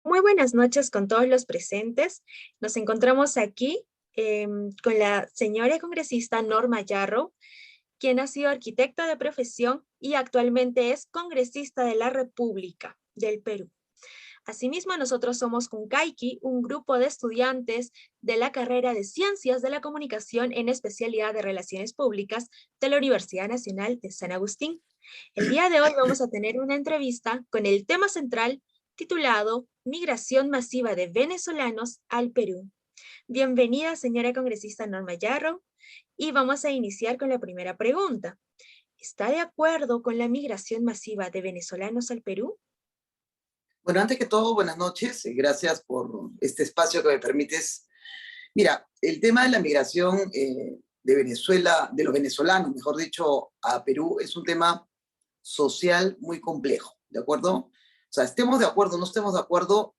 Muy buenas noches con todos los presentes. Nos encontramos aquí con la señora congresista Norma Yarrow, quien ha sido arquitecta de profesión y actualmente es congresista de la República del Perú. Asimismo, nosotros somos Kunkaiki, un grupo de estudiantes de la carrera de Ciencias de la Comunicación en especialidad de Relaciones Públicas de la Universidad Nacional de San Agustín. El día de hoy vamos a tener una entrevista con el tema central titulado Migración masiva de venezolanos al Perú. Bienvenida, señora congresista Norma Yarrow, y vamos a iniciar con la primera pregunta. ¿Está de acuerdo con la migración masiva de venezolanos al Perú? Bueno, antes que todo, buenas noches. Gracias por este espacio que me permites. Mira, el tema de la migración de Venezuela, de los venezolanos, mejor dicho, a Perú, es un tema social muy complejo, ¿de acuerdo? O sea, estemos de acuerdo o no estemos de acuerdo,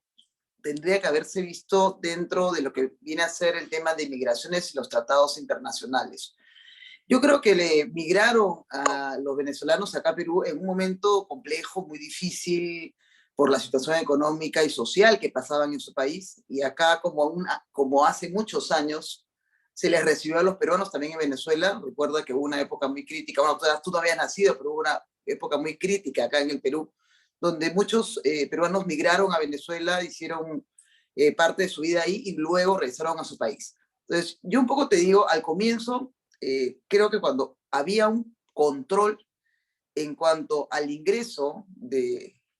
tendría que haberse visto dentro de lo que viene a ser el tema de migraciones y los tratados internacionales. Yo creo que le migraron a los venezolanos acá a Perú en un momento complejo, muy difícil, por la situación económica y social que pasaban en su país. Y acá, como hace muchos años, se les recibió a los peruanos también en Venezuela. Recuerda que hubo una época muy crítica, bueno, tú no habías nacido, pero hubo una época muy crítica acá en el Perú, donde muchos peruanos migraron a Venezuela, hicieron parte de su vida ahí y luego regresaron a su país. Entonces, yo un poco te digo, al comienzo, creo que cuando había un control en cuanto al ingreso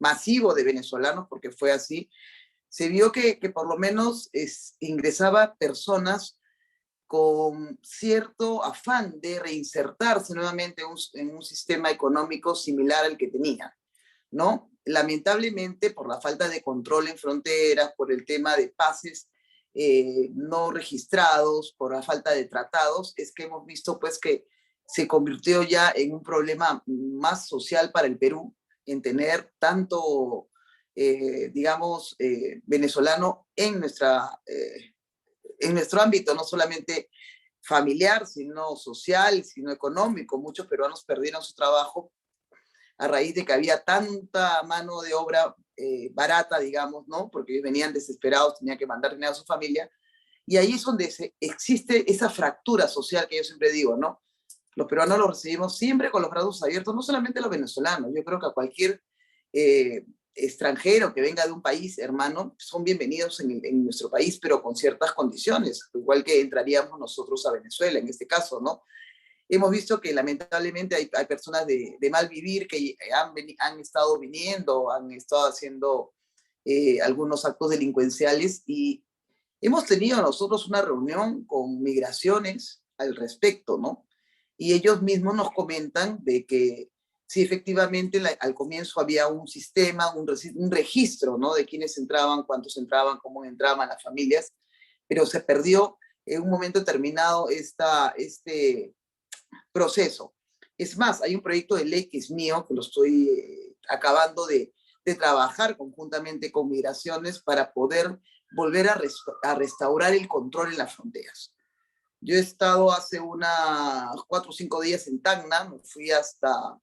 masivo de venezolanos, porque fue así, se vio que por lo menos ingresaba personas con cierto afán de reinsertarse nuevamente en un sistema económico similar al que tenía, ¿no? Lamentablemente, por la falta de control en fronteras, por el tema de pases no registrados, por la falta de tratados, es que hemos visto pues que se convirtió ya en un problema más social para el Perú, en tener tanto, digamos, venezolano en nuestro ámbito, no solamente familiar, sino social, sino económico. Muchos peruanos perdieron su trabajo a raíz de que había tanta mano de obra barata, digamos, ¿no? Porque ellos venían desesperados, tenían que mandar dinero a su familia. Y ahí es donde existe esa fractura social que yo siempre digo, ¿no? Los peruanos los recibimos siempre con los brazos abiertos, no solamente los venezolanos, yo creo que a cualquier extranjero que venga de un país hermano, son bienvenidos en nuestro país, pero con ciertas condiciones, igual que entraríamos nosotros a Venezuela en este caso, ¿no? Hemos visto que lamentablemente hay personas de mal vivir que han estado viniendo, han estado haciendo algunos actos delincuenciales y hemos tenido nosotros una reunión con migraciones al respecto, ¿no? Y ellos mismos nos comentan de que sí, efectivamente, al comienzo había un sistema, un registro, ¿no? De quiénes entraban, cuántos entraban, cómo entraban las familias, pero se perdió en un momento determinado este proceso. Es más, hay un proyecto de ley que es mío, que lo estoy acabando de trabajar conjuntamente con migraciones para poder volver a restaurar el control en las fronteras. Yo he estado hace unas 4 o 5 días en Tacna, me fui hasta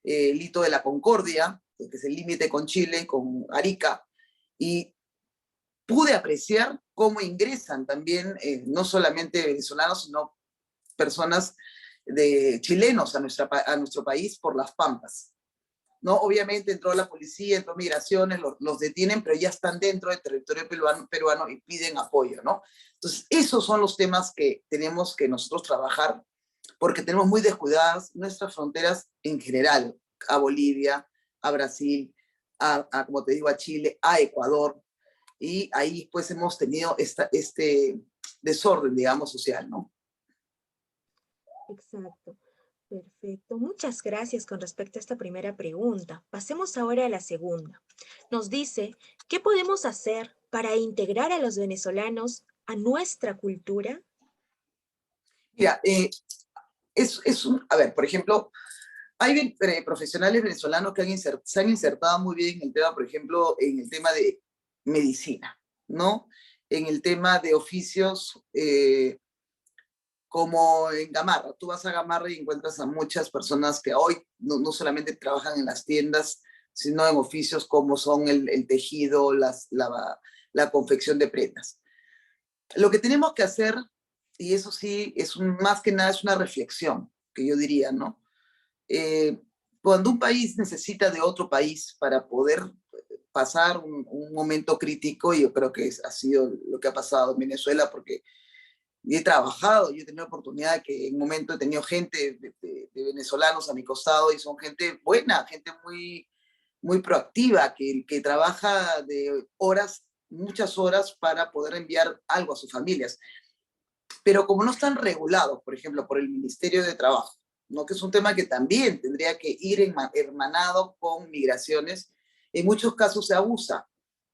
el Hito de la Concordia, que es el límite con Chile, con Arica, y pude apreciar cómo ingresan también no solamente venezolanos, sino personas de chilenos a nuestro país por las Pampas. ¿No? Obviamente entró la policía, entró migraciones, los detienen, pero ya están dentro del territorio peruano y piden apoyo, ¿no? Entonces, esos son los temas que tenemos que nosotros trabajar, porque tenemos muy descuidadas nuestras fronteras en general, a Bolivia, a Brasil, como te digo, a Chile, a Ecuador, y ahí pues hemos tenido este desorden, digamos, social, ¿no? Exacto. Perfecto. Muchas gracias con respecto a esta primera pregunta. Pasemos ahora a la segunda. Nos dice, ¿qué podemos hacer para integrar a los venezolanos a nuestra cultura? Mira, a ver, por ejemplo, hay profesionales venezolanos que se han insertado muy bien en el tema, por ejemplo, en el tema de medicina, ¿no? En el tema de oficios como en Gamarra. Tú vas a Gamarra y encuentras a muchas personas que hoy no solamente trabajan en las tiendas sino en oficios como son el tejido, la confección de prendas. Lo que tenemos que hacer, y eso sí, más que nada es una reflexión, que yo diría, ¿no? Cuando un país necesita de otro país para poder pasar un momento crítico, y yo creo que ha sido lo que ha pasado en Venezuela, porque he trabajado, yo he tenido oportunidad que en un momento he tenido gente de venezolanos a mi costado y son gente buena, gente muy, muy proactiva, que trabaja de horas, muchas horas para poder enviar algo a sus familias. Pero como no están regulados, por ejemplo, por el Ministerio de Trabajo, ¿no? Que es un tema que también tendría que ir hermanado con migraciones, en muchos casos se abusa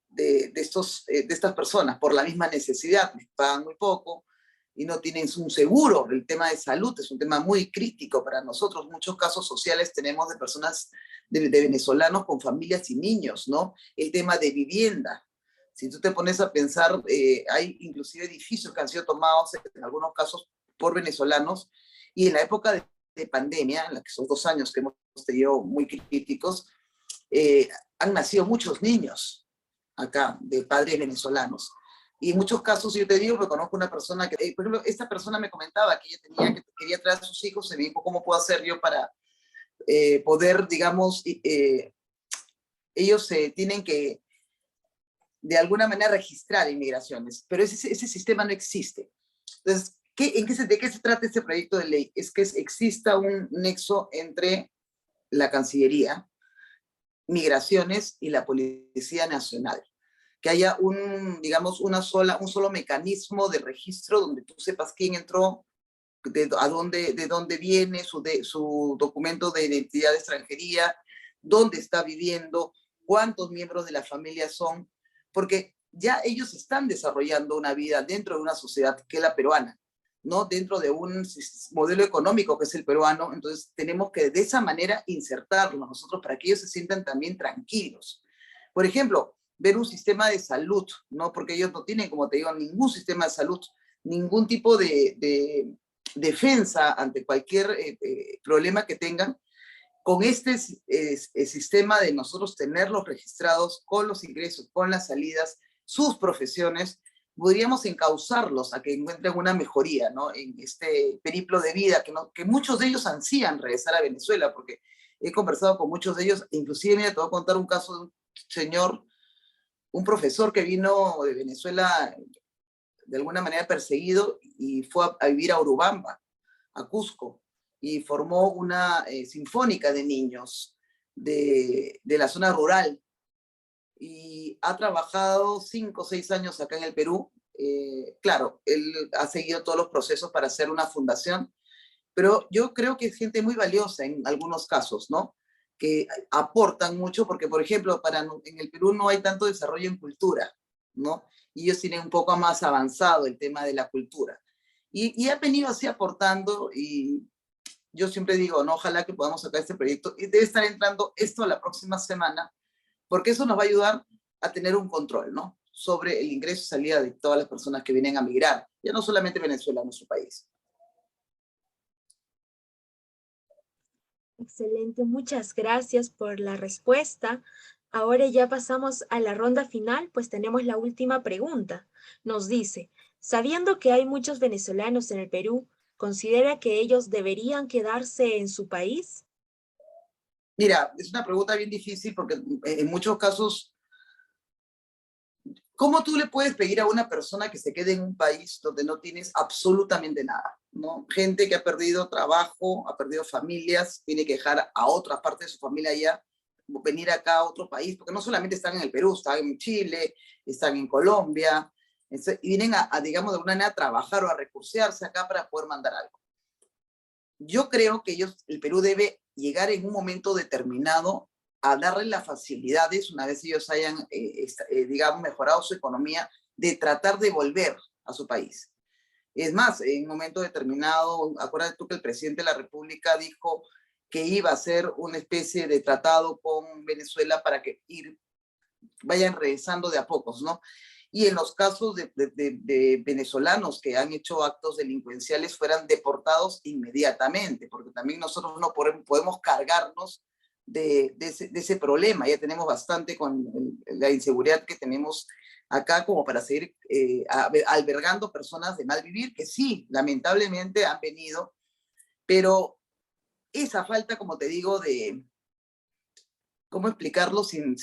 de estas personas por la misma necesidad, les pagan muy poco y no tienen un seguro. El tema de salud es un tema muy crítico para nosotros. Muchos casos sociales tenemos de personas, de venezolanos con familias y niños, ¿no? El tema de vivienda. Si tú te pones a pensar, hay inclusive edificios que han sido tomados en algunos casos por venezolanos, y en la época de pandemia, en la que son 2 años que hemos tenido muy críticos, han nacido muchos niños acá de padres venezolanos. Y en muchos casos, yo te digo, me conozco una persona que, por ejemplo, esta persona me comentaba que ella quería traer a sus hijos, y me dijo, ¿cómo puedo hacer yo para poder, digamos, ellos tienen que de alguna manera registrar inmigraciones, pero ese sistema no existe. Entonces, ¿de qué se trata este proyecto de ley? Es que exista un nexo entre la Cancillería, Migraciones y la Policía Nacional. Que haya digamos, un solo mecanismo de registro donde tú sepas quién entró, de dónde viene, su documento de identidad de extranjería, dónde está viviendo, cuántos miembros de la familia son, porque ya ellos están desarrollando una vida dentro de una sociedad que es la peruana, ¿no? Dentro de un modelo económico que es el peruano. Entonces tenemos que de esa manera insertarlos nosotros para que ellos se sientan también tranquilos. Por ejemplo, ver un sistema de salud, ¿no? Porque ellos no tienen, como te digo, ningún sistema de salud, ningún tipo de defensa ante cualquier problema que tengan. Con este sistema de nosotros tenerlos registrados con los ingresos, con las salidas, sus profesiones, podríamos encauzarlos a que encuentren una mejoría, ¿no? En este periplo de vida, que muchos de ellos ansían regresar a Venezuela, porque he conversado con muchos de ellos, inclusive, mira, te voy a contar un caso de un señor, un profesor que vino de Venezuela de alguna manera perseguido y fue a vivir a Urubamba, a Cusco, y formó una sinfónica de niños de la zona rural, y ha trabajado 5 o 6 años acá en el Perú. Claro, él ha seguido todos los procesos para hacer una fundación, pero yo creo que es gente muy valiosa en algunos casos, ¿no? Que aportan mucho, porque, por ejemplo, en el Perú no hay tanto desarrollo en cultura, ¿no? Y ellos tienen un poco más avanzado el tema de la cultura. Y ha venido así aportando, y yo siempre digo, no, ojalá que podamos sacar este proyecto, y debe estar entrando esto la próxima semana, porque eso nos va a ayudar a tener un control, ¿no? Sobre el ingreso y salida de todas las personas que vienen a migrar, ya no solamente Venezuela, nuestro país. Excelente, muchas gracias por la respuesta. Ahora ya pasamos a la ronda final, pues tenemos la última pregunta. Nos dice, sabiendo que hay muchos venezolanos en el Perú, ¿considera que ellos deberían quedarse en su país? Mira, es una pregunta bien difícil, porque en muchos casos, ¿cómo tú le puedes pedir a una persona que se quede en un país donde no tienes absolutamente nada, ¿no? Gente que ha perdido trabajo, ha perdido familias, tiene que dejar a otra parte de su familia allá, venir acá a otro país, porque no solamente están en el Perú, están en Chile, están en Colombia, y vienen digamos, de alguna manera a trabajar o a recursearse acá para poder mandar algo. Yo creo que el Perú debe llegar en un momento determinado a darle las facilidades, una vez ellos hayan, digamos, mejorado su economía, de tratar de volver a su país. Es más, en un momento determinado, acuérdate tú que el presidente de la República dijo que iba a hacer una especie de tratado con Venezuela para que vayan regresando de a pocos, ¿no? Y en los casos de venezolanos que han hecho actos delincuenciales fueran deportados inmediatamente, porque también nosotros no podemos cargarnos de ese problema. Ya tenemos bastante con la inseguridad que tenemos acá como para seguir albergando personas de mal vivir, que sí, lamentablemente han venido, pero esa falta, como te digo, de cómo explicarlo sin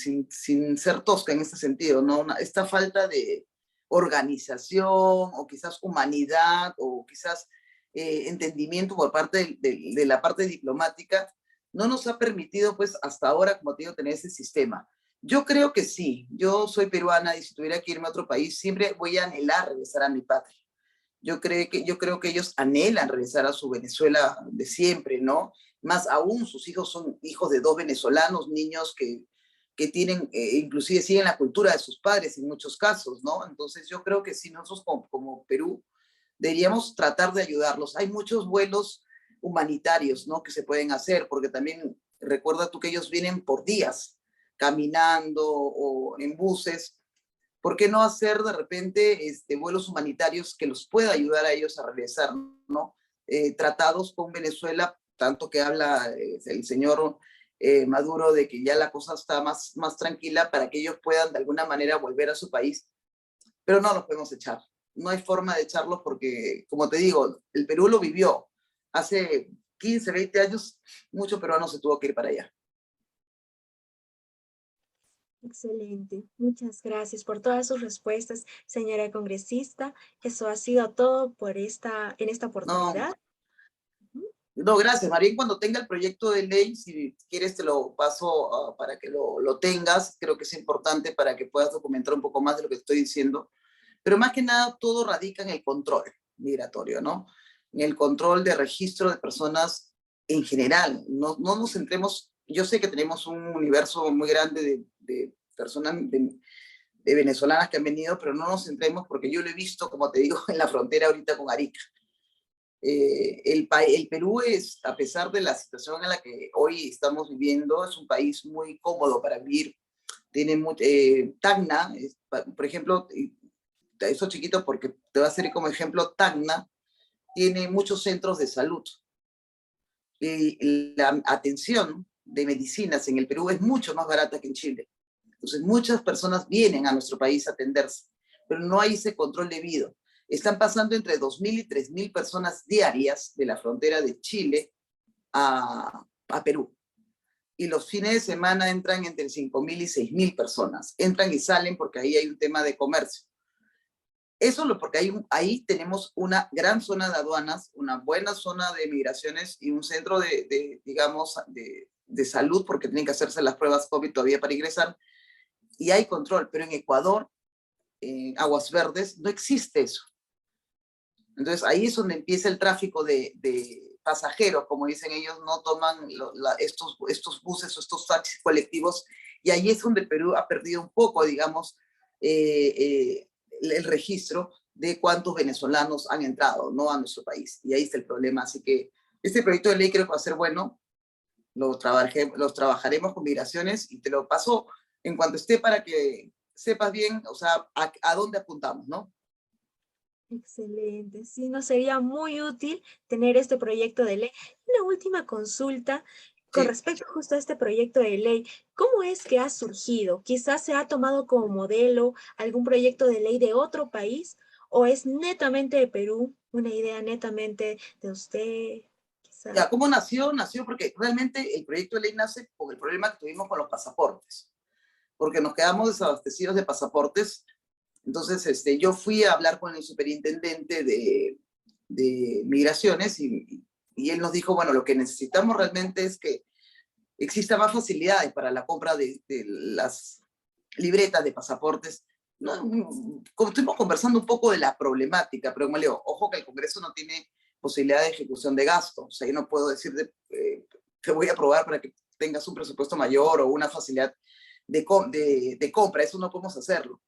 ser tosca en este sentido, ¿no? Esta falta de organización o quizás humanidad o quizás entendimiento por parte de la parte diplomática no nos ha permitido, pues, hasta ahora, como te digo, tener ese sistema. Yo creo que sí, yo soy peruana y si tuviera que irme a otro país, siempre voy a anhelar regresar a mi patria. Yo creo que ellos anhelan regresar a su Venezuela de siempre, ¿no? Más aún, sus hijos son hijos de dos venezolanos, niños que tienen, inclusive siguen la cultura de sus padres en muchos casos, ¿no? Entonces yo creo que sí, nosotros como Perú deberíamos tratar de ayudarlos. Hay muchos vuelos humanitarios, ¿no? Que se pueden hacer, porque también recuerda tú que ellos vienen por días, caminando o en buses. ¿Por qué no hacer de repente vuelos humanitarios que los pueda ayudar a ellos a regresar, ¿no? Tratados con Venezuela, tanto que habla el señor Maduro de que ya la cosa está más tranquila para que ellos puedan de alguna manera volver a su país, pero no los podemos echar. No hay forma de echarlos porque, como te digo, el Perú lo vivió. Hace 15, 20 años, mucho peruano se tuvo que ir para allá. Excelente. Muchas gracias por todas sus respuestas, señora congresista. Eso ha sido todo por en esta No, oportunidad. no, gracias, Marín. Cuando tenga el proyecto de ley, si quieres te lo paso para que lo tengas. Creo que es importante para que puedas documentar un poco más de lo que estoy diciendo. Pero más que nada, todo radica en el control migratorio, ¿no? En el control de registro de personas en general. No nos centremos, yo sé que tenemos un universo muy grande de personas, de venezolanas que han venido, pero no nos centremos porque yo lo he visto, como te digo, en la frontera ahorita con Arica. El Perú es, a pesar de la situación en la que hoy estamos viviendo, es un país muy cómodo para vivir. Tiene Tacna, por ejemplo, eso chiquito porque te va a servir como ejemplo, Tacna tiene muchos centros de salud. La atención de medicinas en el Perú es mucho más barata que en Chile. Entonces muchas personas vienen a nuestro país a atenderse, pero no hay ese control debido. Están pasando entre 2.000 y 3.000 personas diarias de la frontera de Chile a Perú. Y los fines de semana entran entre 5.000 y 6.000 personas. Entran y salen porque ahí hay un tema de comercio. Eso porque ahí tenemos una gran zona de aduanas, una buena zona de migraciones y un centro digamos, de salud, porque tienen que hacerse las pruebas COVID todavía para ingresar, y hay control. Pero en Ecuador, en Aguas Verdes, no existe eso. Entonces ahí es donde empieza el tráfico de pasajeros, como dicen ellos, no toman estos buses o estos taxis colectivos, y ahí es donde Perú ha perdido un poco, digamos, el registro de cuántos venezolanos han entrado, ¿no?, a nuestro país. Y ahí está el problema. Así que este proyecto de ley creo que va a ser bueno. Los trabajaremos con migraciones y te lo paso en cuanto esté para que sepas bien, o sea, a dónde apuntamos, ¿no? Excelente. Sí, nos sería muy útil tener este proyecto de ley. Una última consulta con Sí. respecto justo a este proyecto de ley. ¿Cómo es que ha surgido? ¿Quizás se ha tomado como modelo algún proyecto de ley de otro país o es netamente de Perú, una idea netamente de usted? Quizás. Ya, ¿cómo nació? Nació porque realmente el proyecto de ley nace con el problema que tuvimos con los pasaportes, porque nos quedamos desabastecidos de pasaportes. Entonces, yo fui a hablar con el superintendente de migraciones y él nos dijo, bueno, lo que necesitamos realmente es que exista más facilidades para la compra de las libretas de pasaportes. No, como estuvimos conversando un poco de la problemática, pero como le digo, ojo que el Congreso no tiene posibilidad de ejecución de gasto. O sea, yo no puedo decir te voy a aprobar para que tengas un presupuesto mayor o una facilidad de compra. Eso no podemos hacerlo.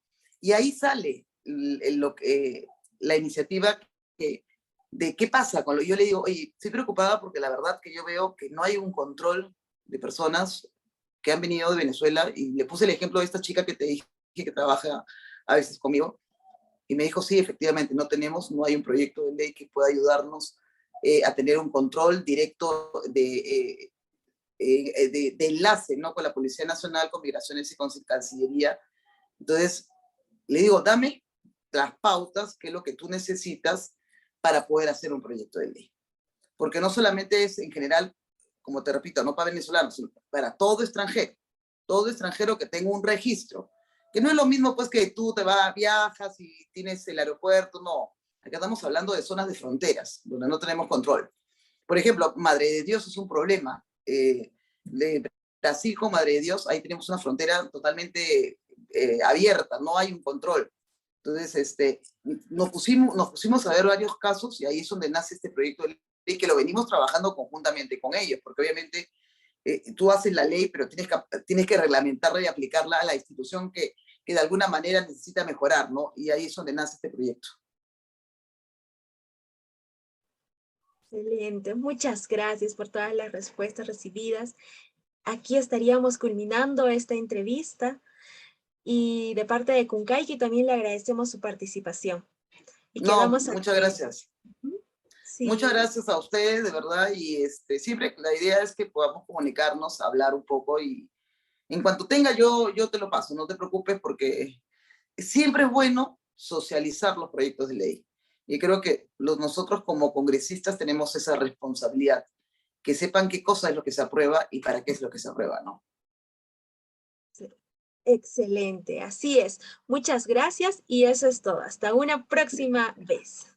Y ahí sale la iniciativa de qué pasa. Yo le digo, oye, estoy preocupada porque la verdad que yo veo que no hay un control de personas que han venido de Venezuela, y le puse el ejemplo de esta chica que te dije que trabaja a veces conmigo, y me dijo, sí, efectivamente, no hay un proyecto de ley que pueda ayudarnos a tener un control directo de enlace, ¿no? Con la Policía Nacional, con Migraciones y con Cancillería. Entonces, le digo, dame las pautas, qué es lo que tú necesitas para poder hacer un proyecto de ley. Porque no solamente es en general, como te repito, no para venezolanos, sino para todo extranjero que tenga un registro. Que no es lo mismo pues que tú te vas, viajas y tienes el aeropuerto, no. Acá estamos hablando de zonas de fronteras, donde no tenemos control. Por ejemplo, Madre de Dios es un problema. De Brasil con Madre de Dios, ahí tenemos una frontera totalmente abierta, no hay un control. Entonces, nos pusimos a ver varios casos y ahí es donde nace este proyecto de ley que lo venimos trabajando conjuntamente con ellos, porque obviamente tú haces la ley, pero tienes que reglamentarla y aplicarla a la institución que de alguna manera necesita mejorar, ¿no? Y ahí es donde nace este proyecto. Excelente, muchas gracias por todas las respuestas recibidas. Aquí estaríamos culminando esta entrevista y de parte de Kunkaiki también le agradecemos su participación. Y No, quedamos muchas atentos. gracias. Muchas Sí, gracias a ustedes, de verdad, y siempre la idea es que podamos comunicarnos, hablar un poco y en cuanto tenga yo te lo paso, no te preocupes porque siempre es bueno socializar los proyectos de ley. Y creo que nosotros como congresistas tenemos esa responsabilidad, que sepan qué cosa es lo que se aprueba y para qué es lo que se aprueba, ¿no? excelente, así es. Muchas gracias y eso es todo. Hasta una próxima vez.